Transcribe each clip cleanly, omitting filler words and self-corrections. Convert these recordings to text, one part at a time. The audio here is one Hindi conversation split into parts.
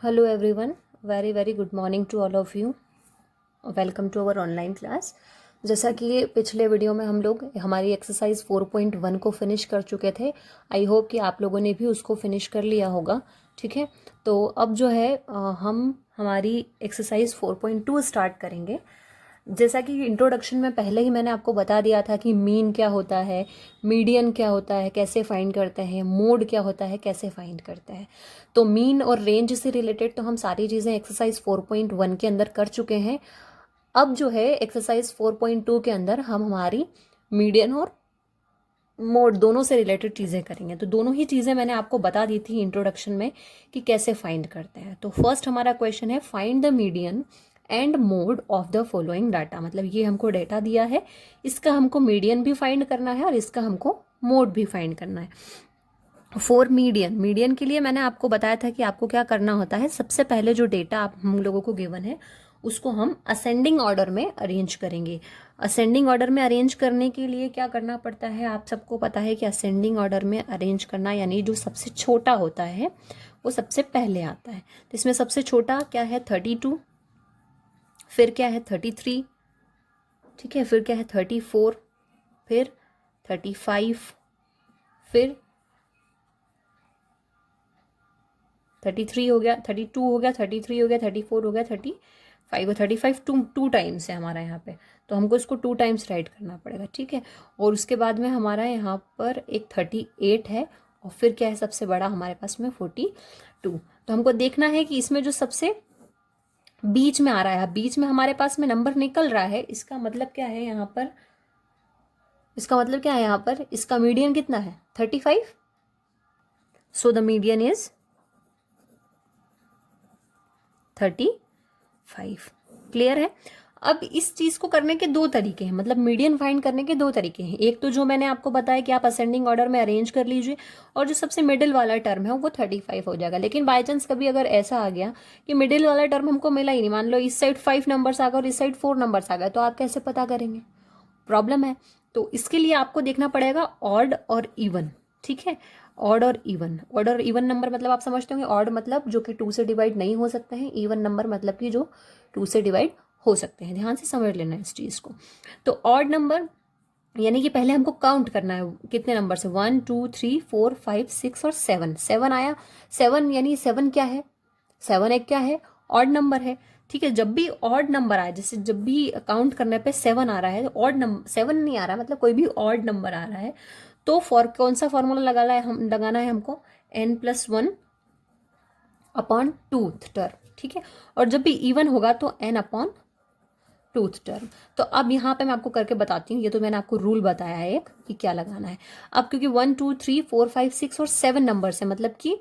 Hello everyone, very very good morning to all of you. Welcome to our online class. जैसा कि पिछले वीडियो में हम लोग हमारी एक्सरसाइज 4.1 को फिनिश कर चुके थे। आई होप कि आप लोगों ने भी उसको फिनिश कर लिया होगा। ठीक है, तो अब जो है हम हमारी एक्सरसाइज 4.2 स्टार्ट करेंगे। जैसा कि इंट्रोडक्शन में पहले ही मैंने आपको बता दिया था कि मीन क्या होता है, मीडियन क्या होता है, कैसे फाइंड करते हैं, मोड क्या होता है, कैसे फाइंड करते हैं। तो मीन और रेंज से रिलेटेड तो हम सारी चीज़ें एक्सरसाइज 4.1 के अंदर कर चुके हैं। अब जो है एक्सरसाइज 4.2 के अंदर हम हमारी मीडियन और मोड दोनों से रिलेटेड चीज़ें करेंगे। तो दोनों ही चीज़ें मैंने आपको बता दी थी इंट्रोडक्शन में कि कैसे फाइंड करते हैं। तो फर्स्ट हमारा क्वेश्चन है, find the median and mode of the following data. मतलब ये हमको डाटा दिया है, इसका हमको मीडियन भी फाइंड करना है और इसका हमको मोड भी फाइंड करना है। फॉर मीडियन, मीडियन के लिए मैंने आपको बताया था कि आपको क्या करना होता है। सबसे पहले जो डेटा आप हम लोगों को गिवन है उसको हम असेंडिंग ऑर्डर में अरेंज करेंगे। असेंडिंग ऑर्डर में अरेंज करने के लिए क्या करना पड़ता है, आप सबको पता है कि असेंडिंग ऑर्डर में अरेंज करना यानी जो सबसे छोटा होता है वो सबसे पहले आता है। तो इसमें सबसे छोटा क्या है 32, फिर क्या है 33, ठीक है, फिर क्या है 34, फिर 35, फिर 33 हो गया, 32 हो गया, 33 हो गया, 34 हो गया, 35 हो, 35 टू टाइम्स है हमारा यहाँ पे। तो हमको इसको 2 टाइम्स राइट करना पड़ेगा। ठीक है, और उसके बाद में हमारा यहाँ पर एक 38 है और फिर क्या है सबसे बड़ा हमारे पास में 42। तो हमको देखना है कि इसमें जो सबसे बीच में आ रहा है, बीच में हमारे पास में नंबर निकल रहा है, इसका मतलब क्या है यहाँ पर, इसका मतलब क्या है यहाँ पर, इसका मीडियन कितना है 35। So the median is 35। Clear है। अब इस चीज को करने के दो तरीके हैं, मतलब मीडियन फाइंड करने के दो तरीके हैं। एक तो जो मैंने आपको बताया कि आप असेंडिंग ऑर्डर में अरेंज कर लीजिए और जो सबसे मिडिल वाला टर्म है वो 35 हो जाएगा। लेकिन बाय चांस कभी अगर ऐसा आ गया कि मिडिल वाला टर्म हमको मिला ही नहीं, मान लो इस साइड 5 नंबर्स आ गए और इस साइड 4 नंबर्स आ गए, तो आप कैसे पता करेंगे, प्रॉब्लम है। तो इसके लिए आपको देखना पड़ेगा ऑड और इवन। ठीक है, ऑड और इवन। ऑड और इवन नंबर मतलब आप समझते होंगे, ऑड मतलब जो कि 2 से डिवाइड नहीं हो सकते हैं, इवन नंबर मतलब कि जो 2 से डिवाइड हो सकते हैं। ध्यान से समझ लेना इस चीज को। तो ऑड नंबर यानी कि पहले हमको काउंट करना है कितने नंबर से, 1 2 3 4 5 6 और 7। 7 आया, 7 यानी 7 क्या है, 7 एक क्या है, ऑड नंबर है। ठीक है, जब भी ऑड नंबर आए, जैसे जब भी काउंट करने पे 7 आ रहा है, ऑड नंबर 7 नहीं आ रहा मतलब कोई भी ऑड नंबर आ रहा है, तो फॉर कौन सा फॉर्मूला लगाना है हमको, n+1 अपॉन टूथ टर्म। ठीक है, और जब भी इवन होगा तो n अपॉन टूथ टर्म। तो अब यहाँ पे मैं आपको करके बताती हूँ, ये तो मैंने आपको रूल बताया है एक कि क्या लगाना है। अब क्योंकि 1 2 3 4 5 6 और 7 नंबर से मतलब कि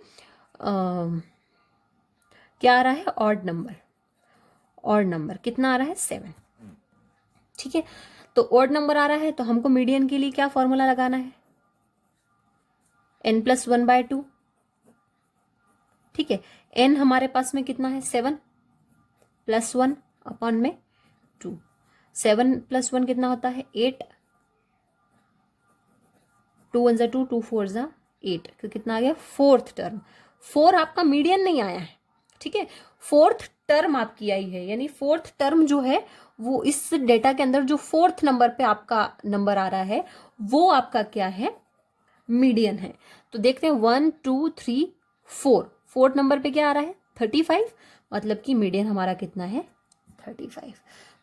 क्या आ रहा है, ऑड नंबर। ऑड नंबर कितना आ रहा है 7। ठीक है, तो ऑड नंबर आ रहा है तो हमको मीडियन के लिए क्या फॉर्मूला लगाना है, n+1/2। ठीक है, n हमारे पास में कितना है 7, +1 अपॉन में 2। 7+1 कितना होता है 8, 2 1 2, 2 4 8, तो कितना आ गया फोर्थ टर्म। 4 आपका मीडियन नहीं आया है। ठीक है, फोर्थ टर्म आपकी आई है, यानी फोर्थ टर्म जो है वो इस डेटा के अंदर जो फोर्थ नंबर पे आपका नंबर आ रहा है वो आपका क्या है, मीडियन है। तो देखते हैं 1 2 3 4, फोर्थ नंबर पे क्या आ रहा है 35, मतलब कि मीडियन हमारा कितना है 35।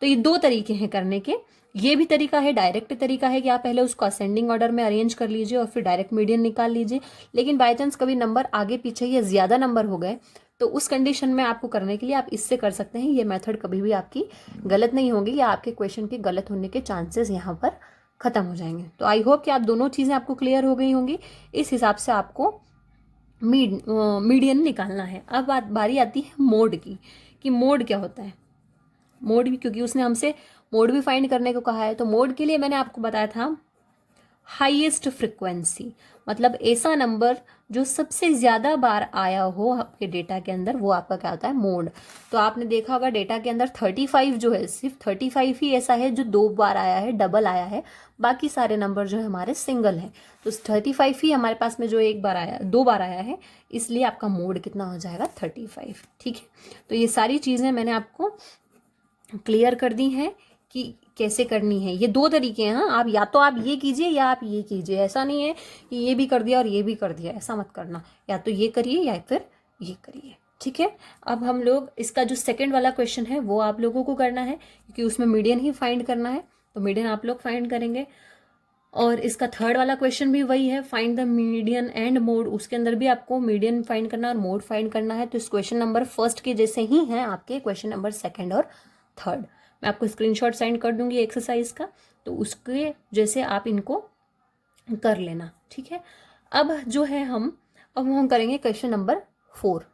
तो ये दो तरीके हैं करने के। ये भी तरीका है, डायरेक्ट तरीका है कि आप पहले उसको असेंडिंग ऑर्डर में अरेंज कर लीजिए और फिर डायरेक्ट मीडियन निकाल लीजिए। लेकिन बाय चांस कभी नंबर आगे पीछे या ज्यादा नंबर हो गए तो उस कंडीशन में आपको करने के लिए आप इससे कर सकते हैं। ये मेथड कभी भी आपकी गलत नहीं होगी या आपके क्वेश्चन के गलत होने के चांसेस यहाँ पर खत्म हो जाएंगे। तो आई होप कि आप दोनों चीजें आपको क्लियर हो गई होंगी। इस हिसाब से आपको मीडियन निकालना है। अब बारी आती है मोड की, कि मोड क्या होता है। मोड भी, क्योंकि उसने हमसे मोड भी फाइंड करने को कहा है, तो मोड के लिए मैंने आपको बताया था हाईएस्ट फ्रिक्वेंसी, मतलब ऐसा नंबर जो सबसे ज़्यादा बार आया हो आपके डेटा के अंदर, वो आपका क्या होता है, मोड। तो आपने देखा होगा डेटा के अंदर 35 जो है, सिर्फ 35 ही ऐसा है जो 2 बार आया है, डबल आया है, बाकी सारे नंबर जो है हमारे सिंगल हैं। तो 35 ही हमारे पास में जो एक बार आया, 2 बार आया है, इसलिए आपका मोड कितना हो जाएगा, 35। ठीक है, तो ये सारी चीज़ें मैंने आपको क्लियर कर दी हैं कि कैसे करनी है। ये 2 तरीके हैं, हाँ, आप या तो आप ये कीजिए या आप ये कीजिए, ऐसा नहीं है कि ये भी कर दिया और ये भी कर दिया, ऐसा मत करना, या तो ये करिए या फिर ये करिए। ठीक है, अब हम लोग इसका जो सेकंड वाला क्वेश्चन है वो आप लोगों को करना है, क्योंकि उसमें मीडियन ही फाइंड करना है, तो मीडियन आप लोग फाइंड करेंगे। और इसका थर्ड वाला क्वेश्चन भी वही है, find the median and mode, उसके अंदर भी आपको मीडियन फाइंड करना और मोड फाइंड करना है। तो इस क्वेश्चन नंबर फर्स्ट के जैसे ही हैं आपके क्वेश्चन नंबर सेकंड और थर्ड। मैं आपको स्क्रीनशॉट सेंड कर दूंगी एक्सरसाइज का, तो उसके जैसे आप इनको कर लेना। ठीक है, अब जो है अब हम करेंगे क्वेश्चन नंबर 4।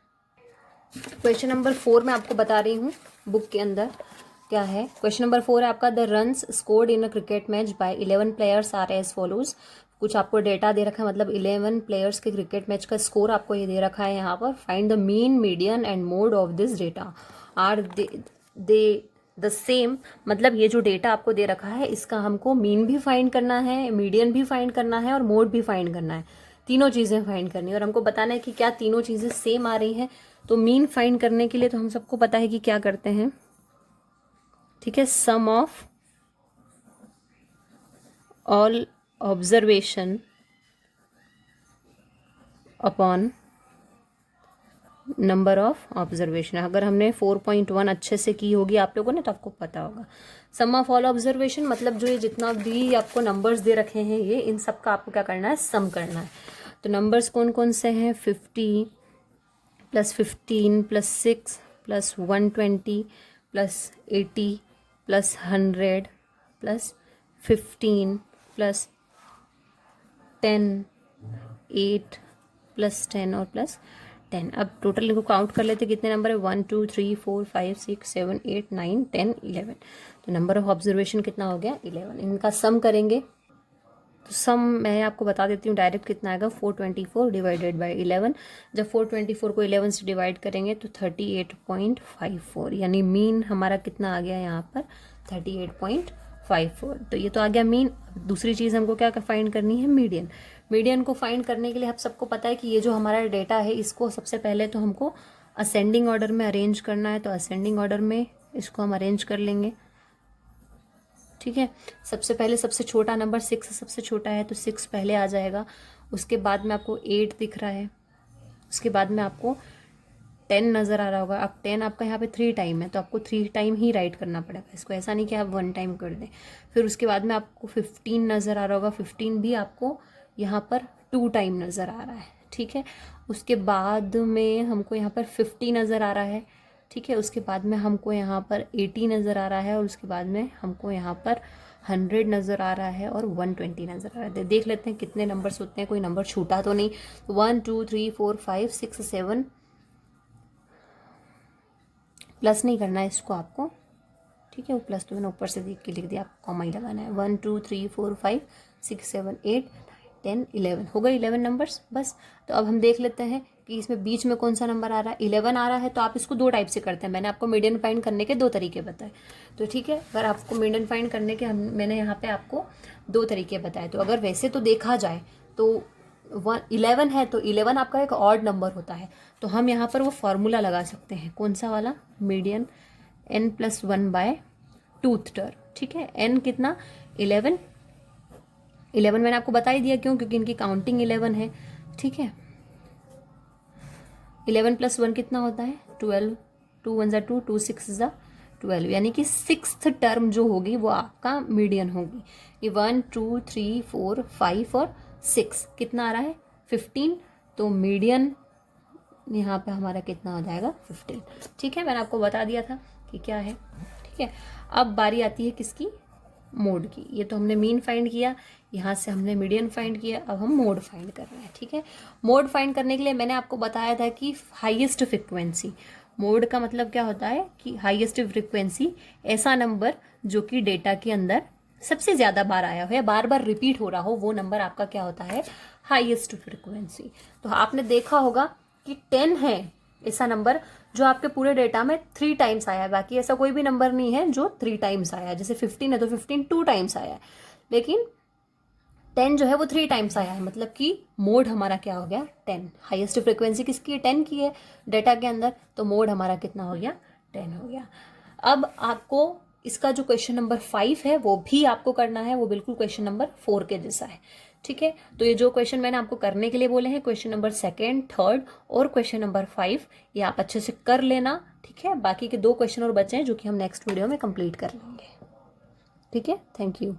क्वेश्चन नंबर 4 मैं आपको बता रही हूँ बुक के अंदर क्या है। क्वेश्चन नंबर 4 है आपका, the runs scored in a cricket match by 11 players are as follows. कुछ आपको डेटा दे रखा है, मतलब 11 प्लेयर्स के क्रिकेट मैच का स्कोर आपको ये दे रखा है यहाँ पर। Find the mean, median and mode of this data, are they the same. मतलब ये जो डेटा आपको दे रखा है इसका हमको मीन भी फाइंड करना है, मीडियन भी फाइंड करना है और मोड भी फाइंड करना है, तीनों चीज़ें फाइंड करनी है। और हमको बताना है कि क्या तीनों चीज़ें सेम आ रही हैं। तो मीन फाइंड करने के लिए तो हम सबको पता है कि क्या करते हैं, ठीक है, sum of all observation upon number of observation. अगर हमने 4.1 अच्छे से की होगी आप लोगों ने तो आपको पता होगा। सम ऑफ ऑल ऑब्जर्वेशन मतलब जो ये जितना भी आपको नंबर्स दे रखे हैं ये, इन सब का आपको क्या करना है, सम करना है। तो नंबर्स कौन कौन से हैं, 50 + 15 + 6 + 120 + 80 + 100 + 15 + 10, 8 + 10 और +10। अब टोटल इनको काउंट कर लेते कितने नंबर है, 1 2 3 4 5 6 7 8 9 10 11। तो नंबर ऑफ ऑब्जर्वेशन कितना हो गया, 11। इनका सम करेंगे तो सम मैं आपको बता देती हूँ डायरेक्ट कितना आएगा, 424 डिवाइडेड बाय 11। जब 424 को 11 से डिवाइड करेंगे तो 38.54, यानी मीन हमारा कितना आ गया यहाँ पर, 38.54। तो ये तो आ गया मीन। दूसरी चीज़ हमको क्या फाइंड करनी है, मीडियन। मीडियन को फाइंड करने के लिए आप सबको पता है कि ये जो हमारा डेटा है इसको सबसे पहले तो हमको असेंडिंग ऑर्डर में अरेंज करना है। तो असेंडिंग ऑर्डर में इसको हम अरेंज कर लेंगे। ठीक है, सबसे पहले सबसे छोटा नंबर 6 सबसे छोटा है तो 6 पहले आ जाएगा। उसके बाद में आपको 8 दिख रहा है, उसके बाद में आपको 10 नज़र आ रहा होगा। अब 10 आपका यहाँ पे 3 टाइम है तो आपको 3 टाइम ही राइट करना पड़ेगा इसको, ऐसा नहीं कि आप 1 टाइम कर दें। फिर उसके बाद में आपको 15 नज़र आ रहा होगा, 15 भी आपको यहाँ पर 2 टाइम नज़र आ रहा है। ठीक है, उसके बाद में हमको यहाँ पर 50 नज़र आ रहा है। ठीक है, उसके बाद में हमको यहाँ पर 80 नज़र आ रहा है और उसके बाद में हमको यहाँ पर 100 नज़र आ रहा है और 120 नज़र आ रहा है। देख लेते हैं कितने नंबर्स होते हैं, कोई नंबर छूटा तो नहीं। 1 2 3 4 5 6 7, प्लस नहीं करना है इसको आपको, ठीक है, वो प्लस तो मैंने ऊपर से देख के लिख दिया, आपको कॉमा ही लगाना है। 1 2 3 4 5 6 7 8 10 11 हो गए 11 नंबर्स बस। तो अब हम देख लेते हैं कि इसमें बीच में कौन सा नंबर आ रहा है, 11 आ रहा है। तो आप इसको 2 टाइप से करते हैं, मैंने आपको मीडियन फाइंड करने के 2 तरीके बताए। तो ठीक है, अगर आपको मीडियन फाइंड करने के मैंने यहाँ पे आपको 2 तरीके बताए। तो अगर वैसे तो देखा जाए तो 11 है तो 11 आपका एक ऑड नंबर होता है, तो हम यहाँ पर वो फॉर्मूला लगा सकते हैं। कौन सा वाला, मीडियन n+1/2। ठीक है, n कितना, 11 मैंने आपको बता ही दिया क्यों, क्योंकि इनकी काउंटिंग 11 है। ठीक है, 11 + 1 कितना होता है, 12। 2 1 2, 2 6 12, यानी कि 6th टर्म जो होगी वो आपका मीडियन होगी। ये 1 2 3 4 5 और 6 कितना आ रहा है, 15। तो मीडियन यहाँ पे हमारा कितना हो जाएगा, 15। ठीक है, मैंने आपको बता दिया था कि क्या है। ठीक है, अब बारी आती है किसकी, मोड की। ये तो हमने मीन फाइंड किया, यहाँ से हमने मीडियन फाइंड किया, अब हम मोड फाइंड कर रहे हैं। ठीक है, मोड फाइंड करने के लिए मैंने आपको बताया था कि हाईएस्ट फ्रिक्वेंसी। मोड का मतलब क्या होता है कि हाईएस्ट फ्रिक्वेंसी, ऐसा नंबर जो कि डेटा के अंदर सबसे ज़्यादा बार आया हो या बार बार रिपीट हो रहा हो, वो नंबर आपका क्या होता है, हाईएस्ट फ्रिक्वेंसी। तो आपने देखा होगा कि 10 है ऐसा नंबर जो आपके पूरे डेटा में 3 टाइम्स आया है। बाकी ऐसा कोई भी नंबर नहीं है जो 3 टाइम्स आया है। जैसे 15 है तो 15 2 टाइम्स आया है, लेकिन 10 जो है वो 3 टाइम्स आया है, मतलब कि मोड हमारा क्या हो गया, 10। हाईएस्ट फ्रिक्वेंसी किसकी है, 10 की है डेटा के अंदर, तो मोड हमारा कितना हो गया, 10 हो गया। अब आपको इसका जो क्वेश्चन नंबर 5 है वो भी आपको करना है, वो बिल्कुल क्वेश्चन नंबर 4 के जैसा है। ठीक है, तो ये जो क्वेश्चन मैंने आपको करने के लिए बोले हैं, क्वेश्चन नंबर 2, 3 और क्वेश्चन नंबर 5, ये आप अच्छे से कर लेना। ठीक है, बाकी के 2 क्वेश्चन और बचे हैं जो कि हम नेक्स्ट वीडियो में कंप्लीट कर लेंगे। ठीक है, थैंक यू।